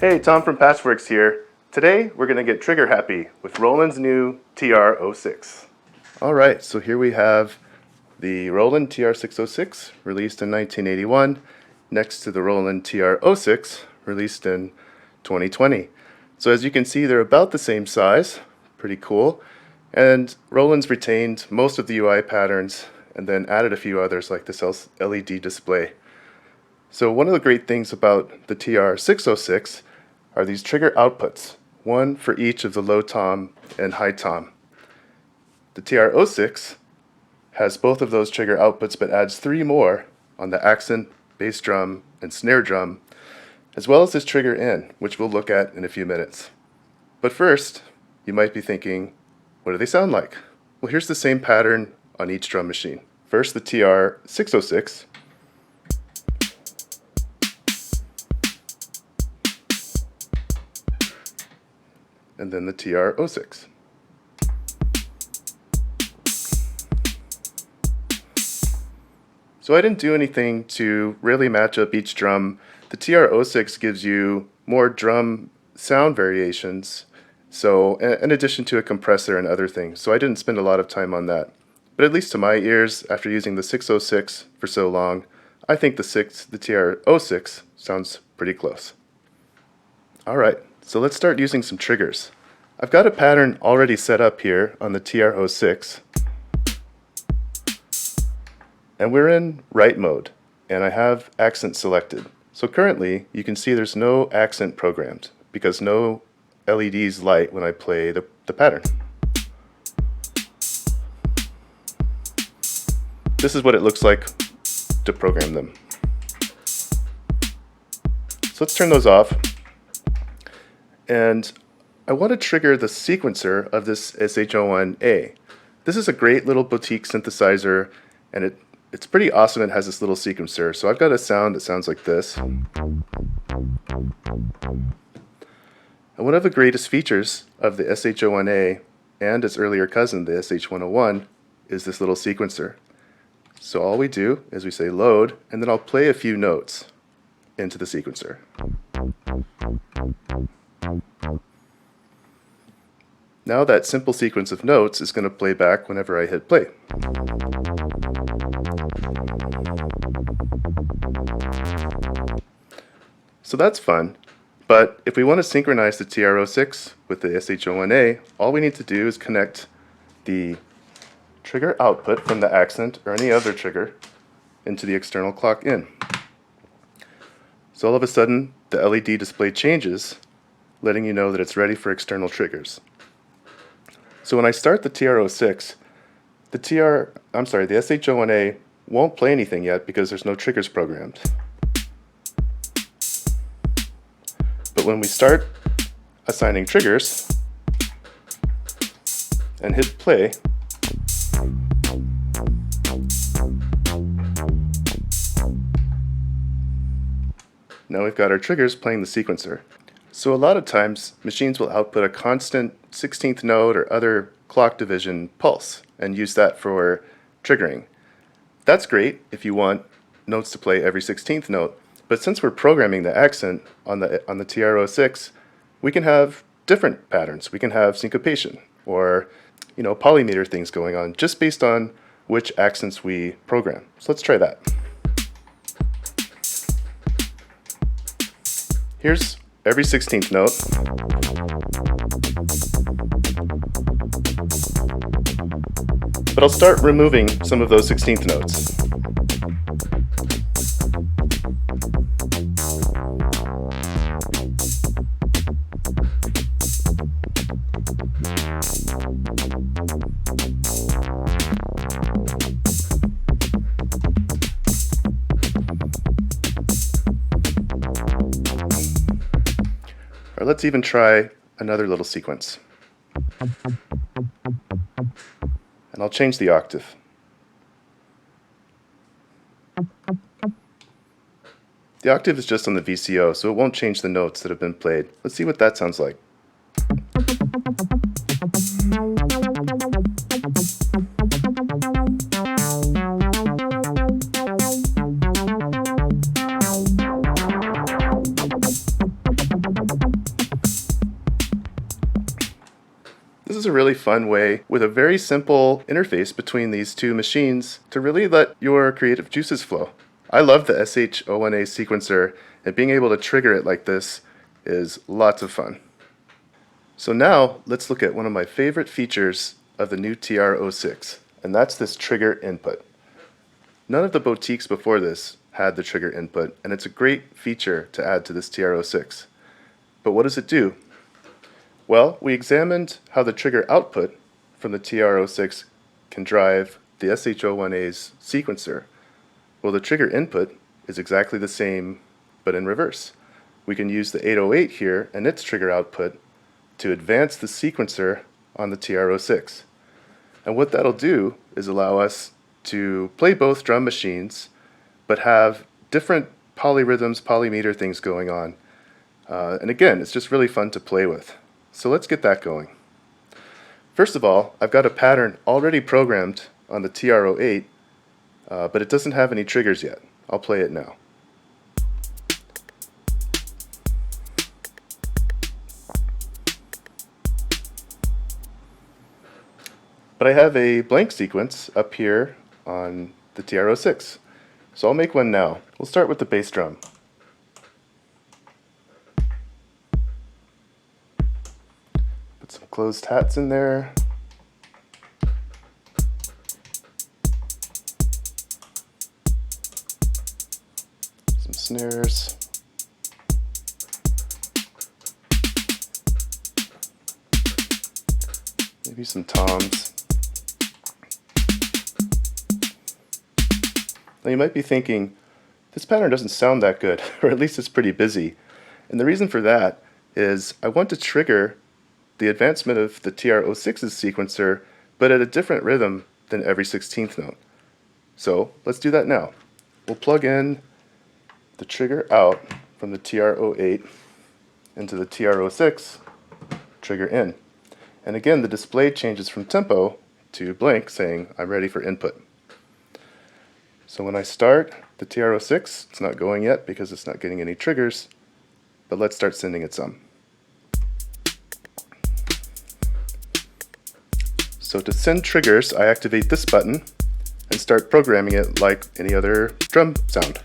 Hey, Tom from Patchwerks here. Today we're going to get trigger happy with Roland's new TR-06. Alright, so here we have the Roland TR-606, released in 1981, next to the Roland TR-06, released in 2020. So as you can see, they're about the same size, pretty cool, and Roland's retained most of the UI patterns and then added a few others like this LED display. So one of the great things about the TR-606 are these trigger outputs, one for each of the low tom and high tom. The TR-06 has both of those trigger outputs but adds 3 more on the accent, bass drum, and snare drum, as well as this trigger in, which we'll look at in a few minutes. But first, you might be thinking, what do they sound like? Well, here's the same pattern on each drum machine. First, the TR-606. And then the TR-06. So I didn't do anything to really match up each drum. The TR-06 gives you more drum sound variations, so in addition to a compressor and other things. So I didn't spend a lot of time on that. But at least to my ears, after using the 606 for so long, I think the TR-06 sounds pretty close. Alright, so let's start using some triggers. I've got a pattern already set up here on the TR-06. And we're in write mode, and I have accent selected. So currently, you can see there's no accent programmed because no LEDs light when I play the pattern. This is what it looks like to program them. So let's turn those off. And I want to trigger the sequencer of this SH01A. This is a great little boutique synthesizer, and it's pretty awesome. It has this little sequencer. So I've got a sound that sounds like this. And one of the greatest features of the SH01A and its earlier cousin, the SH101, is this little sequencer. So all we do is we say load, and then I'll play a few notes into the sequencer. Now that simple sequence of notes is going to play back whenever I hit play. So that's fun, but if we want to synchronize the TR-06 with the SH01A, all we need to do is connect the trigger output from the accent or any other trigger into the external clock in. So all of a sudden, the LED display changes, letting you know that it's ready for external triggers. So when I start the TR-06, the SH01A won't play anything yet because there's no triggers programmed. But when we start assigning triggers and hit play, now we've got our triggers playing the sequencer. So a lot of times, machines will output a constant 16th note or other clock division pulse and use that for triggering. That's great if you want notes to play every 16th note, but since we're programming the accent on the TR-06, we can have different patterns. We can have syncopation or polymeter things going on just based on which accents we program. So let's try that. Here's every 16th note. But I'll start removing some of those 16th notes. Or let's even try another little sequence. And I'll change the octave. The octave is just on the VCO, so it won't change the notes that have been played. Let's see what that sounds like. is a really fun way with a very simple interface between these two machines to really let your creative juices flow. I love the SH01A sequencer, and being able to trigger it like this is lots of fun. So now let's look at one of my favorite features of the new TR-06, and that's this trigger input. None of the boutiques before this had the trigger input, and it's a great feature to add to this TR-06. But what does it do? Well, we examined how the trigger output from the TR-06 can drive the SH01A's sequencer. Well, the trigger input is exactly the same, but in reverse. We can use the 808 here and its trigger output to advance the sequencer on the TR-06. And what that'll do is allow us to play both drum machines, but have different polyrhythms, polymeter things going on. And again, it's just really fun to play with. So let's get that going. First of all, I've got a pattern already programmed on the TR-08, but it doesn't have any triggers yet. I'll play it now. But I have a blank sequence up here on the TR-06. So I'll make one now. We'll start with the bass drum. Put some closed hats in there. Some snares. Maybe some toms. Now you might be thinking, this pattern doesn't sound that good, or at least it's pretty busy. And the reason for that is I want to trigger the advancement of the TR-06's sequencer, but at a different rhythm than every 16th note. So let's do that now. We'll plug in the trigger out from the TR-08 into the TR-06, trigger in. And again, the display changes from tempo to blank, saying I'm ready for input. So when I start the TR-06, it's not going yet because it's not getting any triggers, but let's start sending it some. So to send triggers, I activate this button and start programming it like any other drum sound.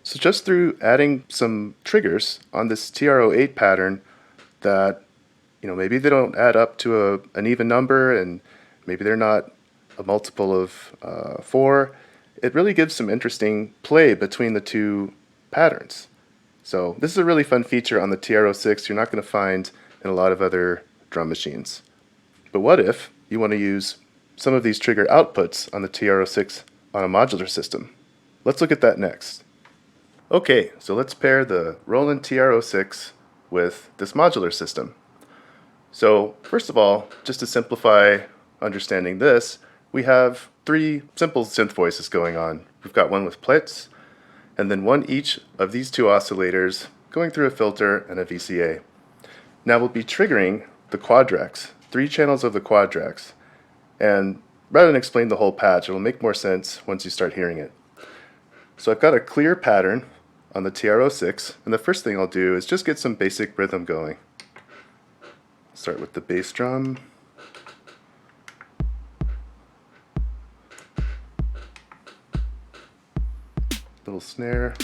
So just through adding some triggers on this TR-08 pattern that, maybe they don't add up to an even number, and maybe they're not a multiple of 4, it really gives some interesting play between the two patterns. So this is a really fun feature on the TR-06 you're not going to find in a lot of other drum machines. But what if you want to use some of these trigger outputs on the TR-06 on a modular system? Let's look at that next. Okay, so let's pair the Roland TR-06 with this modular system. So first of all, just to simplify understanding this, we have 3 simple synth voices going on. We've got one with plits, and then one each of these 2 oscillators going through a filter and a VCA. Now we'll be triggering the quadrats, 3 channels of the quadrats, and rather than explain the whole patch, it'll make more sense once you start hearing it. So I've got a clear pattern on the TR-06, and the first thing I'll do is just get some basic rhythm going. Start with the bass drum. Little snare.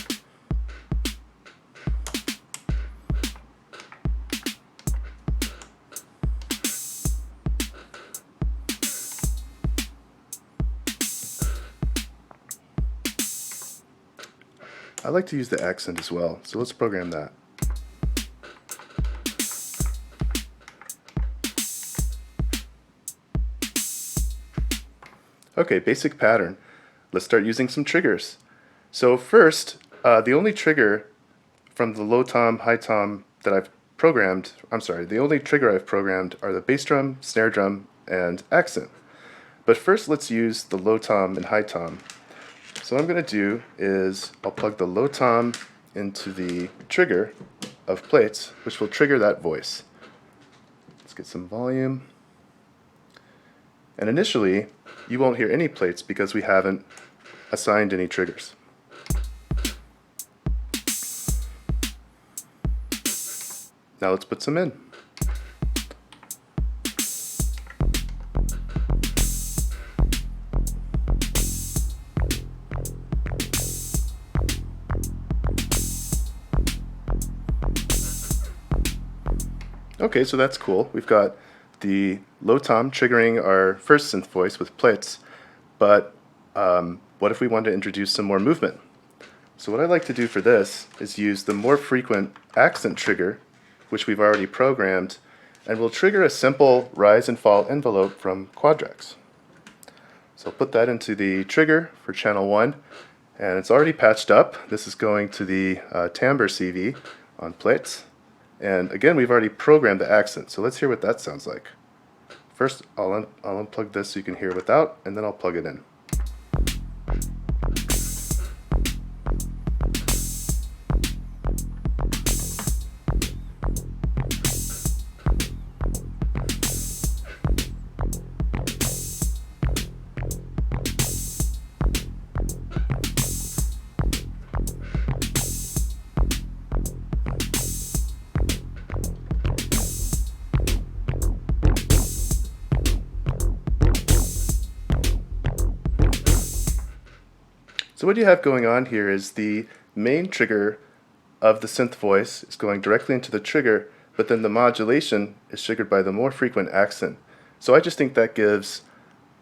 I like to use the accent as well, so let's program that. Okay, basic pattern. let's start using some triggers. So first, the only trigger from the low tom, high tom that I've programmed, the only trigger I've programmed are the bass drum, snare drum, and accent. But first let's use the low tom and high tom. So what I'm going to do is I'll plug the low tom into the trigger of plates, which will trigger that voice. Let's get some volume. And initially, you won't hear any plates because we haven't assigned any triggers. Now let's put some in. Okay, so that's cool. We've got the low tom triggering our first synth voice with plates, but what if we want to introduce some more movement? So what I like to do for this is use the more frequent accent trigger, which we've already programmed, and we'll trigger a simple rise and fall envelope from Quadrax. So I'll put that into the trigger for channel 1, and it's already patched up. This is going to the timbre CV on plates. And again, we've already programmed the accent, so let's hear what that sounds like. First, I'll unplug this so you can hear without, and then I'll plug it in. So what you have going on here is the main trigger of the synth voice is going directly into the trigger, but then the modulation is triggered by the more frequent accent. So I just think that gives,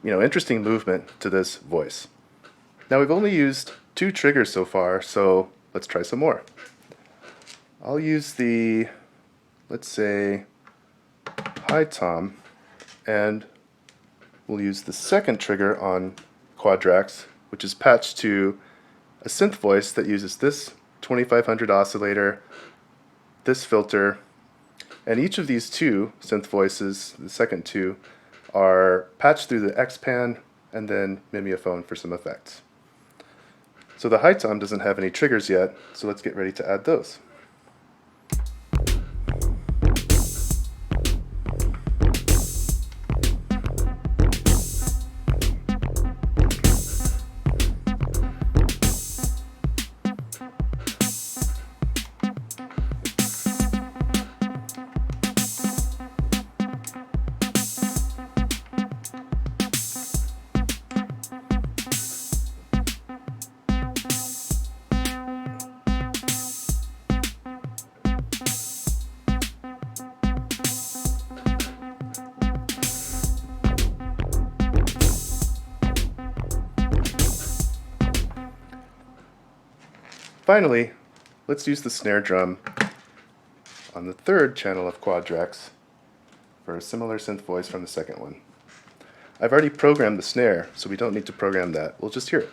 interesting movement to this voice. Now we've only used 2 triggers so far, so let's try some more. I'll use the, let's say, high tom, and we'll use the second trigger on Quadrax, which is patched to a synth voice that uses this 2500 oscillator, this filter, and each of these 2 synth voices, the second 2, are patched through the X-Pan and then mimeophone for some effects. So the high tom doesn't have any triggers yet, so let's get ready to add those. Finally, let's use the snare drum on the third channel of Quadrax for a similar synth voice from the second one. I've already programmed the snare, so we don't need to program that. We'll just hear it.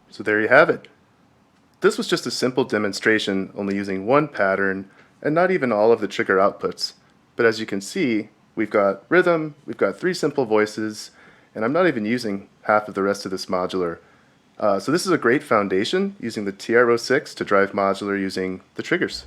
So there you have it. This was just a simple demonstration only using one pattern and not even all of the trigger outputs. But as you can see, we've got rhythm, we've got 3 simple voices, and I'm not even using half of the rest of this modular. So this is a great foundation using the TR-06 to drive modular using the triggers.